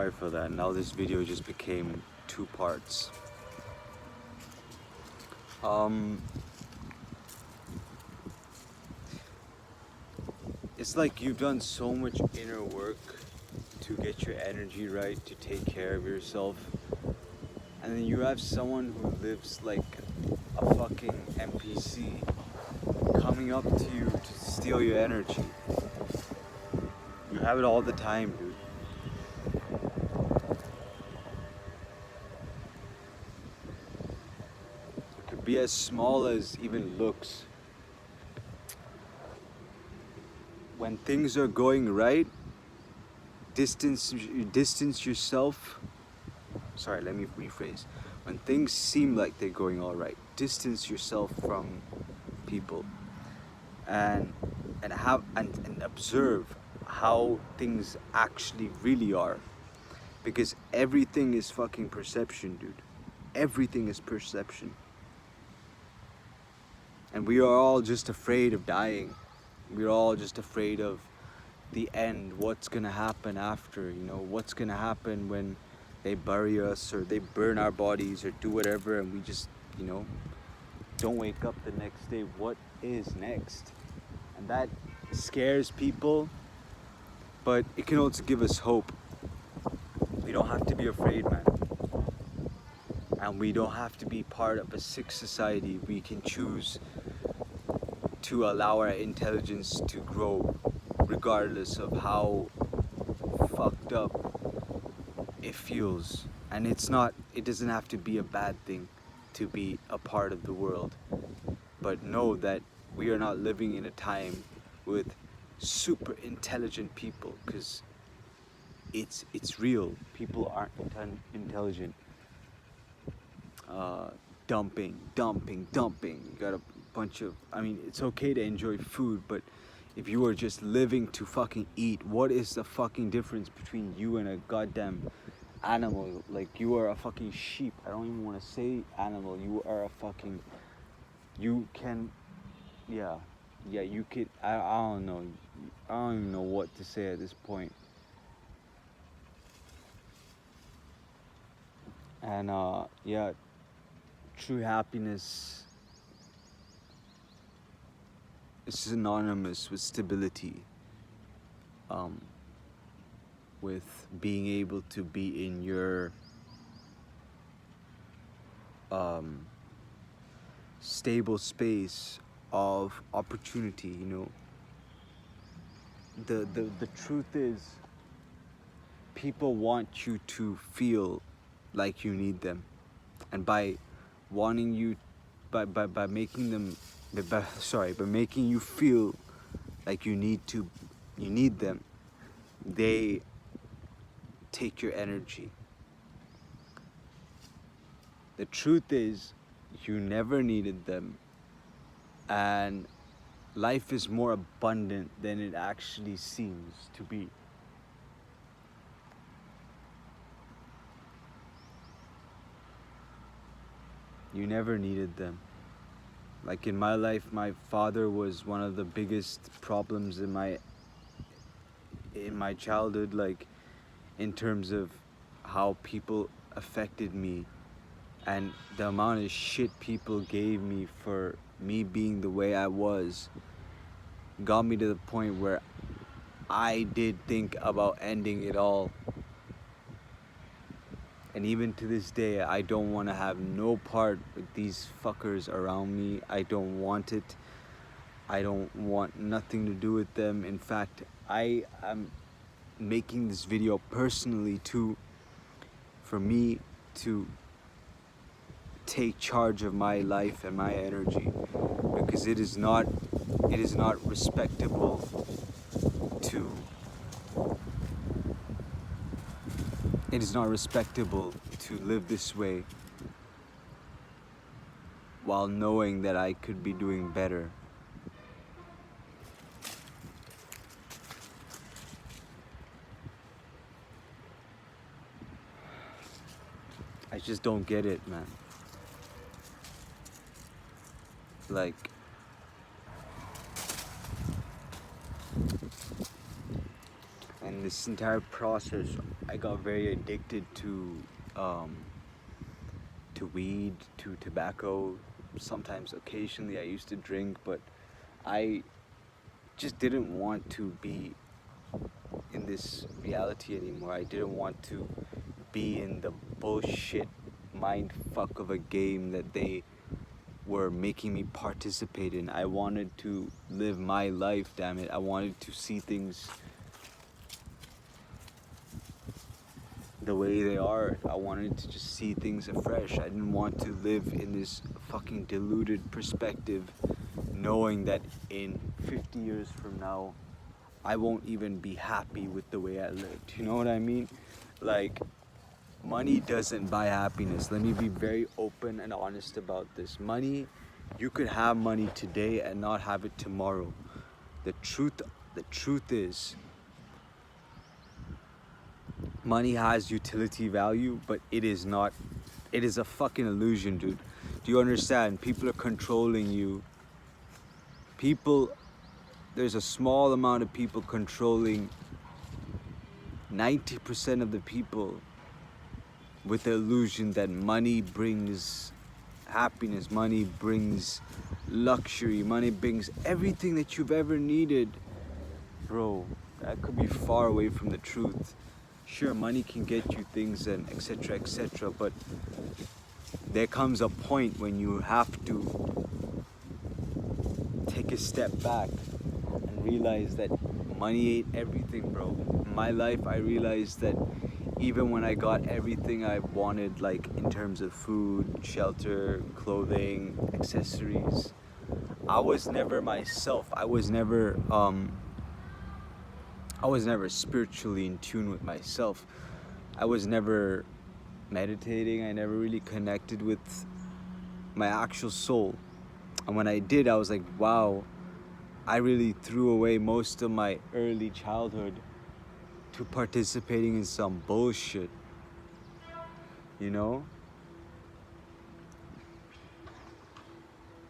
Sorry for that. Now this video just became two parts. It's like you've done so much inner work to get your energy right, to take care of yourself, and then you have someone who lives like a fucking NPC coming up to you to steal your energy. You have it all the time, dude. It could be as small as even looks. When things are going right, distance yourself. Sorry, let me rephrase. When things seem like they're going all right, distance yourself from people and observe how things actually really are, because everything is fucking perception, dude. Everything is perception, and we are all just afraid of dying. We're all just afraid of the end, what's gonna happen after, what's gonna happen when they bury us or they burn our bodies or do whatever, and we just, don't wake up the next day. What is next? And that scares people, but it can also give us hope. We don't have to be afraid, man. And we don't have to be part of a sick society. We can choose to allow our intelligence to grow regardless of how fucked up it feels. And it doesn't have to be a bad thing to be a part of the world. But know that we are not living in a time with super intelligent people, because it's real. People aren't intelligent. Dumping. You got a bunch of, it's okay to enjoy food, but if you are just living to fucking eat, what is the fucking difference between you and a goddamn animal? Like, you are a fucking sheep. I don't even want to say animal. You are a fucking, you can, yeah, you could, I don't know. I don't even know what to say at this point. And true happiness is synonymous with stability, with being able to be in your stable space of opportunity. The truth is, people want you to feel like you need them, and by wanting you, by making them, by making you feel like you need them, they take your energy. The truth is, you never needed them, and life is more abundant than it actually seems to be. You never needed them. Like, in my life, my father was one of the biggest problems in my childhood, like, in terms of how people affected me and the amount of shit people gave me for me being the way I was, got me to the point where I did think about ending it all. And even to this day, I don't want to have no part with these fuckers around me. I don't want it. I don't want nothing to do with them. In fact, I am making this video personally too, for me to take charge of my life and my energy, because it is not respectable to live this way while knowing that I could be doing better. I just don't get it, man. Like, and this entire process, I got very addicted um, to weed, to tobacco. Sometimes, occasionally, I used to drink, but I just didn't want to be in this reality anymore. I didn't want to be in the bullshit mind fuck of a game that they were making me participate in. I wanted to live my life, damn it. I wanted to see things the way they are. I wanted to just see things afresh. I didn't want to live in this fucking deluded perspective, knowing that in 50 years from now, I won't even be happy with the way I lived. You know what I mean? Like, money doesn't buy happiness. Let me be very open and honest about this. Money, you could have money today and not have it tomorrow. The truth is, money has utility value, but it is not. It is a fucking illusion, dude. Do you understand? People are controlling you. There's a small amount of people controlling 90% of the people with the illusion that money brings happiness, money brings luxury, money brings everything that you've ever needed. Bro, that could be far away from the truth. Sure, money can get you things and etc., but there comes a point when you have to take a step back and realize that money ain't everything, bro. In my life, I realized that even when I got everything I wanted, like in terms of food, shelter, clothing, accessories, I was never myself. I was never spiritually in tune with myself. I was never meditating. I never really connected with my actual soul. And when I did, I was like, wow, I really threw away most of my early childhood to participating in some bullshit, you know?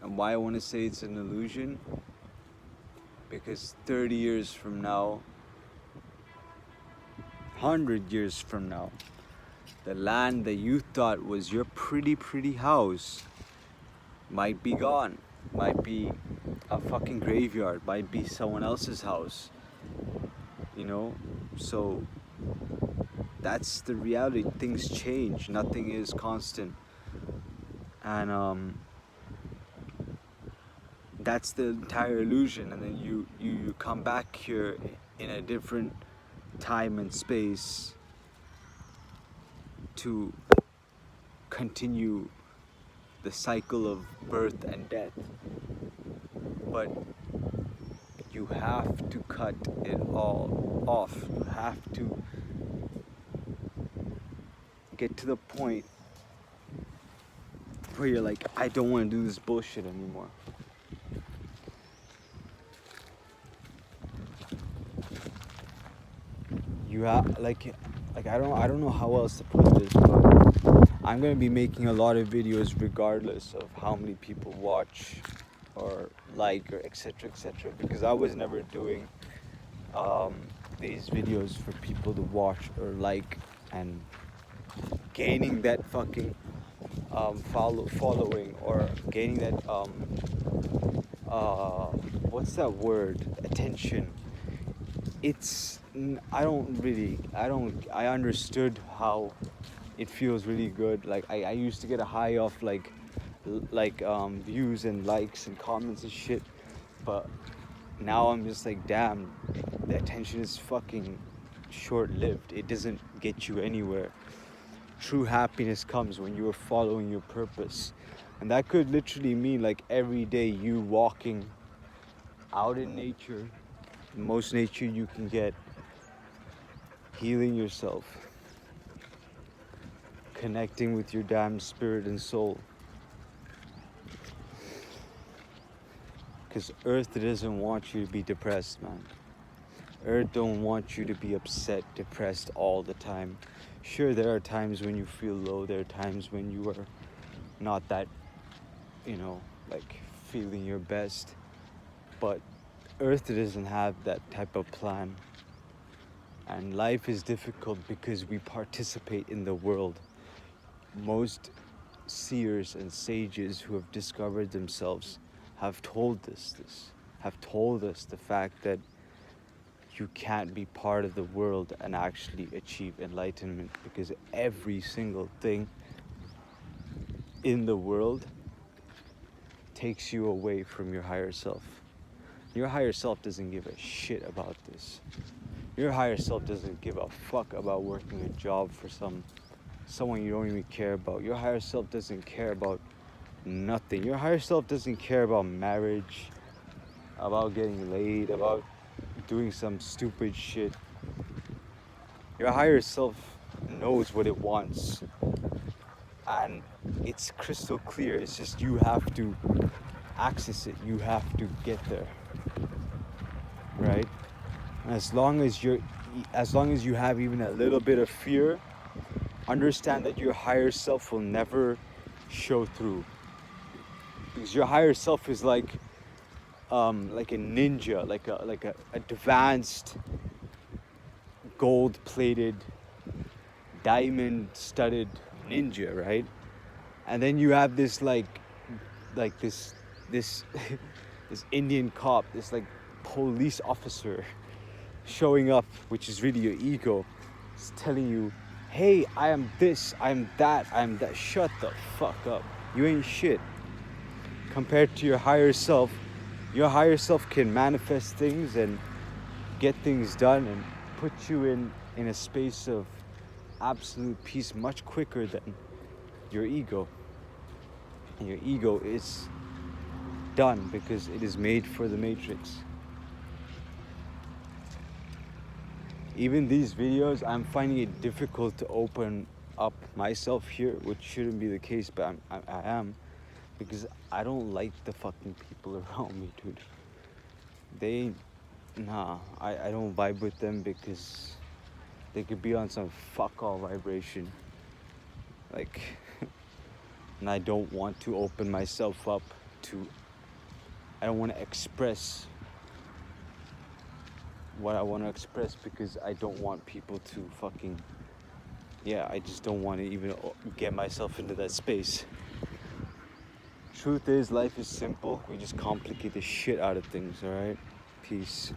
And why I want to say it's an illusion? Because 30 years from now, 100 years from now, the land that you thought was your pretty house might be gone, might be a fucking graveyard, might be someone else's house, you know? So that's the reality. Things change, nothing is constant, and that's the entire illusion. And then you come back here in a different time and space to continue the cycle of birth and death. But you have to cut it all off. You have to get to the point where you're like, I don't want to do this bullshit anymore. You have like I don't know how else to put this, but I'm gonna be making a lot of videos regardless of how many people watch or like or etc., because I was never doing these videos for people to watch or like and gaining that fucking following or gaining that what's that word, attention. I understood how it feels really good. Like I used to get a high off like views and likes and comments and shit, but now I'm just like, damn, the attention is fucking short-lived. It doesn't get you anywhere. True happiness comes when you are following your purpose, and that could literally mean like every day you walking out in nature, the most nature you can get, healing yourself, connecting with your damn spirit and soul. Because Earth doesn't want you to be depressed, man. Earth don't want you to be upset, depressed all the time. Sure, there are times when you feel low. There are times when you are not that, like feeling your best. But Earth doesn't have that type of plan. And life is difficult because we participate in the world. Most seers and sages who have discovered themselves have told us this, have told us the fact that you can't be part of the world and actually achieve enlightenment, because every single thing in the world takes you away from your higher self. Your higher self doesn't give a shit about this. Your higher self doesn't give a fuck about working a job for someone you don't even care about. Your higher self doesn't care about nothing. Your higher self doesn't care about marriage, about getting laid, about doing some stupid shit. Your higher self knows what it wants, and it's crystal clear. It's just you have to access it. You have to get there, right? And as long as you have even a little bit of fear, understand that your higher self will never show through, because your higher self is like a ninja, like a advanced gold-plated, diamond-studded ninja, right? And then you have this like this this Indian cop, this like police officer showing up, which is really your ego. It's telling you, hey, I am this, I am that, I am that. Shut the fuck up. You ain't shit. Compared to your higher self can manifest things and get things done and put you in a space of absolute peace much quicker than your ego. And your ego is done because it is made for the matrix. Even these videos, I'm finding it difficult to open up myself here, which shouldn't be the case, but I am, because I don't like the fucking people around me, dude. I don't vibe with them because they could be on some fuck all vibration. Like, and I don't want to open myself up to, I don't want to express what I want to express, because I don't want people to fucking, I just don't want to even get myself into that space. Truth is, life is simple. We just complicate the shit out of things, alright? Peace.